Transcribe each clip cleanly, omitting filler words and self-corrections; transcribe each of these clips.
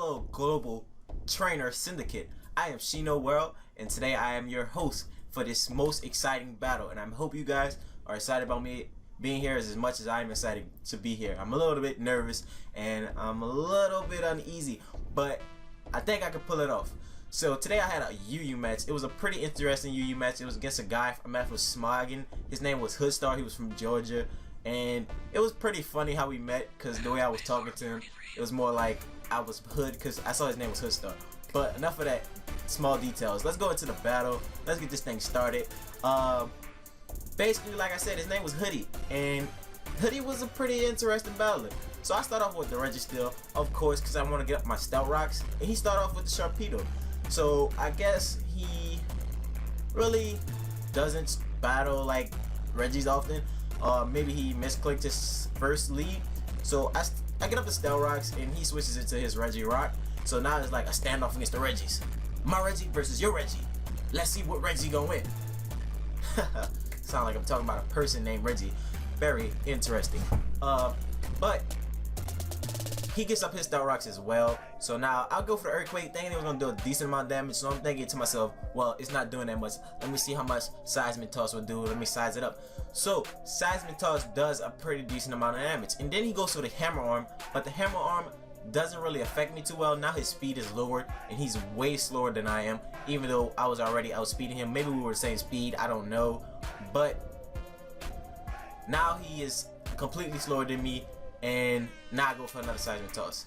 fellow global trainer syndicate. I am Shinoworld, and today I am your host for this most exciting battle, and I hope you guys are excited about me being here as much as I am excited to be here. I'm a little bit nervous and I'm a little bit uneasy, but I think I can pull it off. So today I had a UU match. It was a pretty interesting UU match. It was against a guy I met from Smoggin. His name was HoodStar. He was from Georgia, and it was pretty funny how we met because the way I was talking to him, it was more like I was Hood because I saw his name was HoodStar. But enough of that small details. Let's go into the battle. Let's get this thing started. Basically, like I said, his name was Hoodie, and Hoodie was a pretty interesting battler. So I start off with the Registeel, of course, because I want to get up my Stealth Rocks, and he started off with the Sharpedo. So I guess he really doesn't battle like Reggie's often. Maybe he misclicked his first lead. So I get up the Stealth Rocks, and he switches it to his Reggie Rock. So now it's like a standoff against the Reggies. My Reggie versus your Reggie. Let's see what Reggie gonna win. Sound like I'm talking about a person named Reggie. Very interesting. But he gets up his Stealth Rocks as well. So now I'll go for the Earthquake, thinking it was gonna do a decent amount of damage. So I'm thinking to myself, well, it's not doing that much. Let me see how much Seismic Toss will do. Let me size it up. So Seismic Toss does a pretty decent amount of damage. And then he goes for the Hammer Arm, but the Hammer Arm doesn't really affect me too well. Now his speed is lowered and he's way slower than I am, even though I was already outspeeding him. Maybe we were the same speed, I don't know, but now he is completely slower than me, and now I go for another Seismic Toss.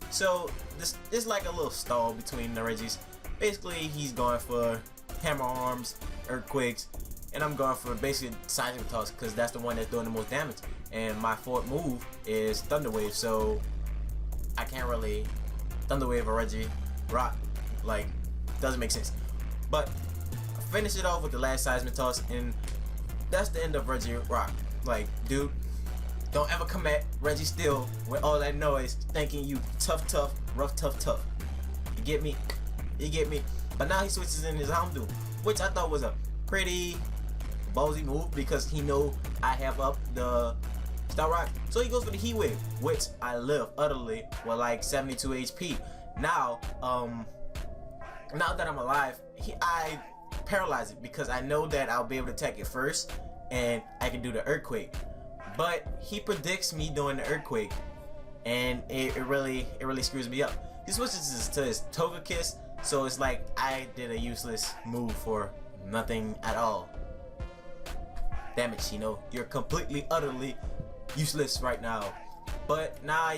So this is like a little stall between the Reggies. Basically he's going for Hammer Arms, Earthquakes, and I'm going for basically Seismic Toss because that's the one that's doing the most damage, and my fourth move is Thunder Wave, so I can't really Thunder Wave or Reggie Rock, like, doesn't make sense. But I finish it off with the last Seismic Toss, and that's the end of Reggie Rock. Like, dude, don't ever come at Registeel with all that noise thinking you tough, rough, tough. You get me? You get me? But now he switches in his Houndoom, which I thought was a pretty ballsy move because he know I have up the Stealth Rock. So he goes for the Heat Wave, which I live utterly with like 72 HP. Now, now that I'm alive, I paralyze it because I know that I'll be able to attack it first and I can do the Earthquake. But he predicts me doing the Earthquake, and it really screws me up. He switches to his Togekiss, so it's like I did a useless move for nothing at all. Damn it, Shino, you're completely utterly useless right now. But now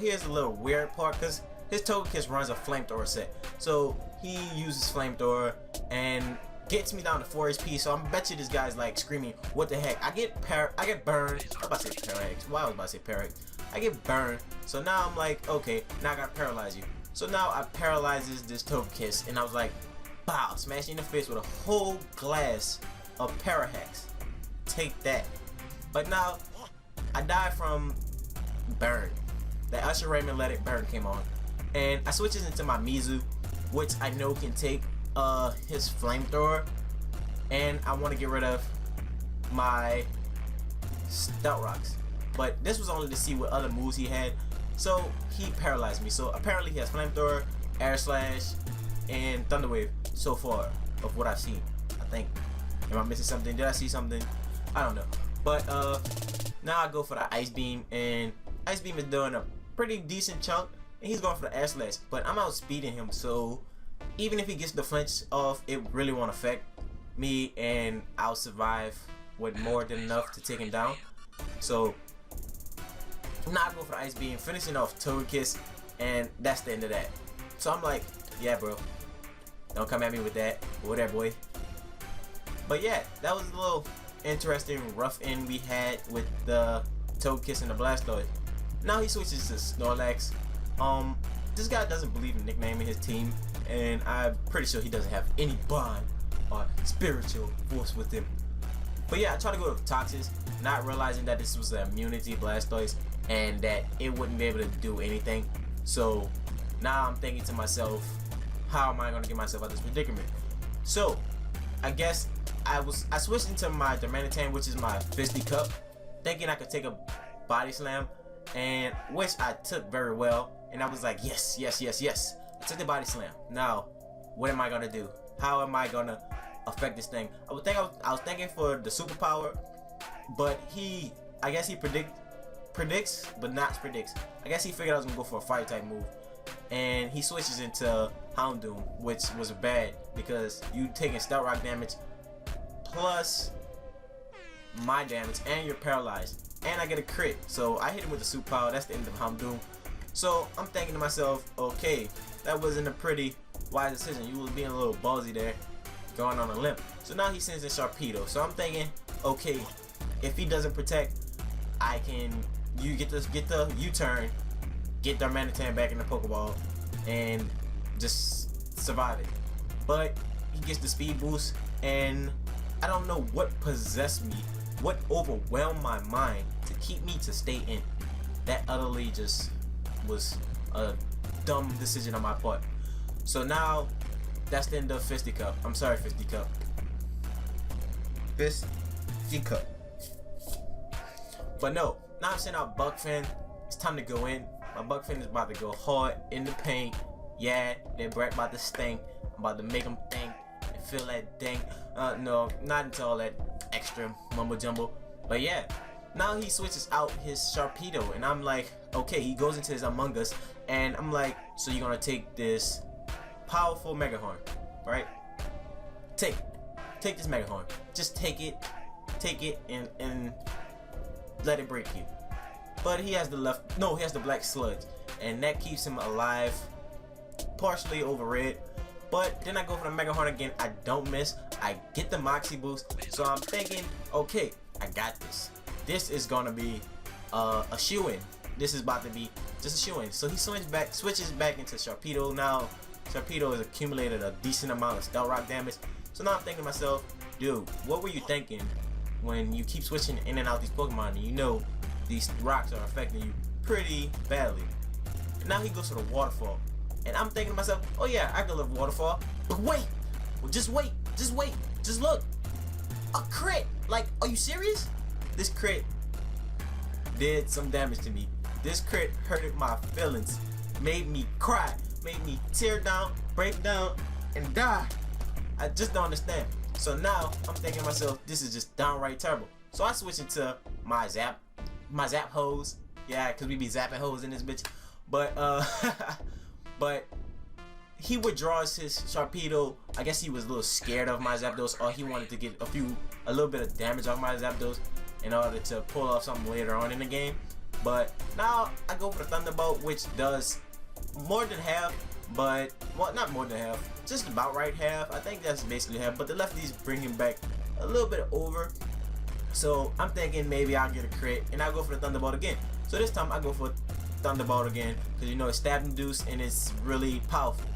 here's a little weird part, because his Togekiss runs a Flamethrower set, so he uses Flamethrower and gets me down to 4 HP. So I bet you this guy's like screaming, what the heck? I get burned. I was about to say Parax. Why was I about to say Parax? I get burned. So now I'm like, okay, now I gotta paralyze you. So now I paralyzes this Togekiss, and I was like, bow, smashing the face with a whole glass of Parahex. Take that. But now I died from burn. The Usher Raymond Let It Burn came on, and I switches into my Mizu, which I know can take his Flamethrower, and I want to get rid of my Stealth Rocks. But this was only to see what other moves he had, so he paralyzed me. So apparently he has Flamethrower, Air Slash, and Thunder Wave so far of what I've seen. I think. Am I missing something? Did I see something? I don't know. But now I go for the Ice Beam, and Ice Beam is doing a pretty decent chunk, and he's going for the Air Slash, but I'm outspeeding him, so even if he gets the flinch off, it really won't affect me, and I'll survive with more than enough to take him down. So now I go for the Ice Beam, finishing off Togekiss, and that's the end of that. So I'm like, yeah, bro, don't come at me with that, whatever, boy. But yeah, that was a little interesting rough end we had with the Togekiss and the Blastoise. Now he switches to Snorlax. This guy doesn't believe in nicknaming his team, and I'm pretty sure he doesn't have any bond or spiritual force with him. But yeah, I tried to go to Toxins, not realizing that this was an immunity Blastoise and that it wouldn't be able to do anything. So now I'm thinking to myself, how am I going to get myself out of this predicament? So I guess I switched into my Darmanitan, which is my Fisty Cup, thinking I could take a Body Slam, and which I took very well. and I was like, yes, yes, yes, yes. I took the body slam. Now, what am I gonna do? How am I gonna affect this thing? I was thinking for the superpower, but I guess he predicts, but not predicts. I guess he figured I was gonna go for a fire type move, and he switches into Houndoom, which was bad because you taking stealth rock damage plus my damage, and you're paralyzed, and I get a crit. So I hit him with the superpower. That's the end of Houndoom. So I'm thinking to myself, okay, that wasn't a pretty wise decision. You was being a little ballsy there, going on a limb. So now he sends in Sharpedo. So I'm thinking, okay, if he doesn't protect, you get the U-turn, get Darmanitan back in the Pokeball, and just survive it. But he gets the speed boost, and I don't know what possessed me, what overwhelmed my mind to keep me to stay in. That utterly just was a dumb decision on my part. So now that's the end of Fisticup. I'm sorry, Fisticup. Fisticup. But no, now I'm sending out Buckfin. It's time to go in. My Buckfin is about to go hard in the paint. Yeah, they're about to stink. I'm about to make them think and feel that ding. No, not into all that extra mumbo jumbo. But yeah, now he switches out his Sharpedo, and I'm like, okay, he goes into his Among Us, and I'm like, so you're gonna take this powerful Mega Horn, right? Take this Mega Horn. Just take it, and let it break you. But he has the Black Sludge, and that keeps him alive, partially over red. But then I go for the Mega Horn again. I don't miss. I get the Moxie boost. So I'm thinking, okay, I got this. This is gonna be a shoe-in. This is about to be just a shoe-in. So he switches back into Sharpedo. Now Sharpedo has accumulated a decent amount of stealth rock damage. So now I'm thinking to myself, dude, what were you thinking when you keep switching in and out these Pokemon, and you know these rocks are affecting you pretty badly? And now he goes to the Waterfall, and I'm thinking to myself, oh yeah, I can live Waterfall. But wait, well, just wait, just look, a crit. Like, are you serious? This crit did some damage to me. This crit hurted my feelings, made me cry, made me tear down, break down, and die. I just don't understand. So now I'm thinking to myself, this is just downright terrible. So I switch into my zap hose. Yeah, cause we be zapping hoes in this bitch. But but he withdraws his Sharpedo. I guess he was a little scared of my Zapdos, or he wanted to get a little bit of damage off my Zapdos in order to pull off something later on in the game. But now I go for the Thunderbolt, which does more than half, but, well, not more than half, just about right half. I think that's basically half, but the lefties bring him back a little bit over. So I'm thinking maybe I'll get a crit, and I'll go for the Thunderbolt again. So this time I go for Thunderbolt again, because you know it's stab induced and it's really powerful.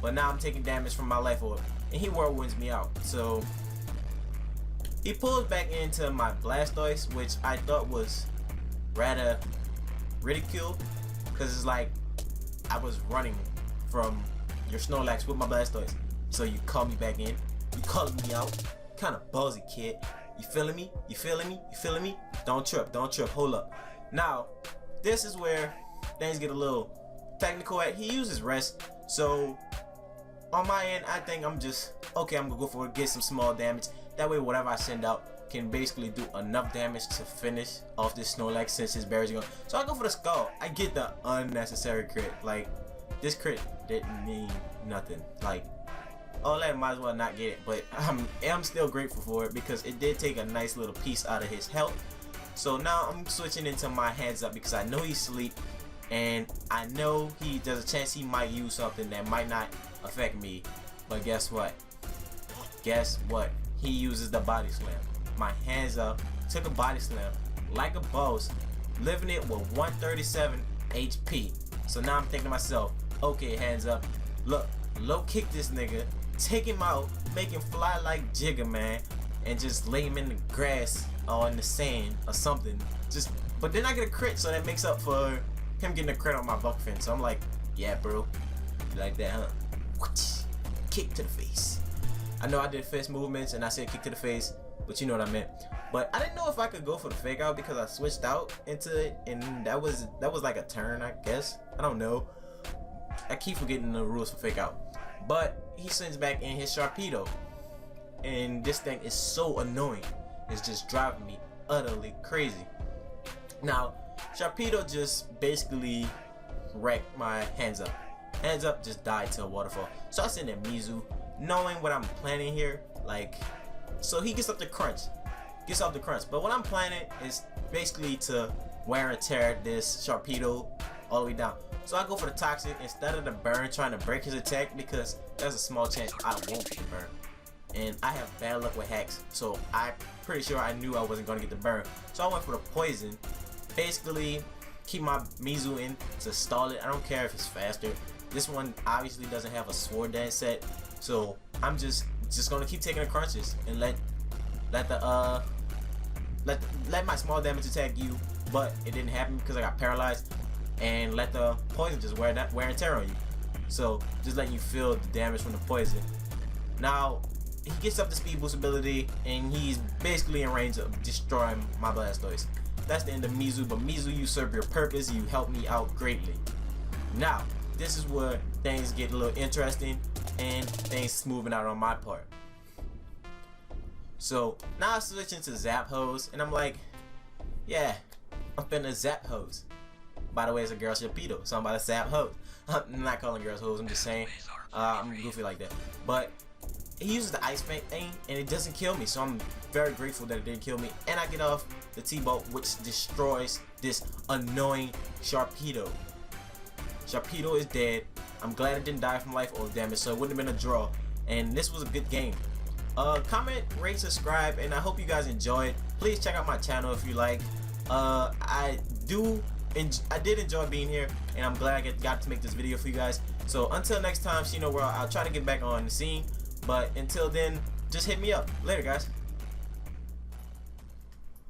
But now I'm taking damage from my Life Orb, and he whirlwinds me out. So he pulls back into my Blastoise, which I thought was rather ridiculed, because it's like I was running from your Snorlax with my Blastoise. So you call me back in, you calling me out, kind of ballsy, kid. You feeling me? You feeling me? You feeling me? Don't trip, hold up. Now, this is where things get a little technical at. He uses rest, so on my end, I think I'm just, okay, I'm gonna go for it, get some small damage. That way, whatever I send out can basically do enough damage to finish off this Snorlax since his berries are gone. So I go for the Skull. I get the unnecessary crit. Like, this crit didn't mean nothing. Like, all that, might as well not get it. But I'm still grateful for it, because it did take a nice little piece out of his health. So now I'm switching into my Hands Up, because I know he's asleep, and I know there's a chance he might use something that might not affect me. But guess what? He uses the Body Slam. My Hands Up took a Body Slam like a boss, living it with 137 HP. So now I'm thinking to myself, okay, Hands Up, look, low kick this nigga, take him out, make him fly like Jigga, man, and just lay him in the grass or in the sand or something. But then I get a crit, so that makes up for him getting a crit on my Buckfin. So I'm like, yeah, bro, you like that, huh? Kick to the face. I know I did fist movements and I said kick to the face, but you know what I meant. But I didn't know if I could go for the fake out because I switched out into it, and that was like a turn, I guess. I don't know. I keep forgetting the rules for fake out. But he sends back in his Sharpedo, and this thing is so annoying. It's just driving me utterly crazy. Now, Sharpedo just basically wrecked my Hands Up. Hands Up just died to a waterfall. So I send in Mizu, knowing what I'm planning here. Like, so he gets up the crunch. But what I'm planning is basically to wear and tear this Sharpedo all the way down. So I go for the Toxic instead of the burn, trying to break his attack, because there's a small chance I won't get the burn. And I have bad luck with hacks, so I'm pretty sure I knew I wasn't going to get the burn. So I went for the poison. Basically, keep my Mizu in to stall it. I don't care if it's faster. This one obviously doesn't have a sword dance set, so I'm just gonna keep taking the crunches and let my small damage attack you, but it didn't happen because I got paralyzed, and let the poison just wear and tear on you. So just letting you feel the damage from the poison. Now he gets up the speed boost ability, and he's basically in range of destroying my Blastoise. That's the end of Mizu, but Mizu, you serve your purpose. You help me out greatly. Now this is where things get a little interesting and things smoothing out on my part. So now I switch into Zap Hose, and I'm like, yeah, I'm finna Zap Hose. By the way, it's a girl Sharpedo, so I'm about to Zap Hose. I'm not calling girls hoes, I'm just saying, I'm goofy like that. But he uses the Ice Fang thing, and it doesn't kill me, so I'm very grateful that it didn't kill me. And I get off the T-Bolt, which destroys this annoying Sharpedo. Sharpedo is dead. I'm glad it didn't die from life or damage, so it wouldn't have been a draw. And this was a good game. Comment, rate, subscribe, and I hope you guys enjoyed. Please check out my channel if you like. I did enjoy being here, and I'm glad I got to make this video for you guys. So until next time, Shinoworld, I'll try to get back on the scene. But until then, just hit me up. Later, guys.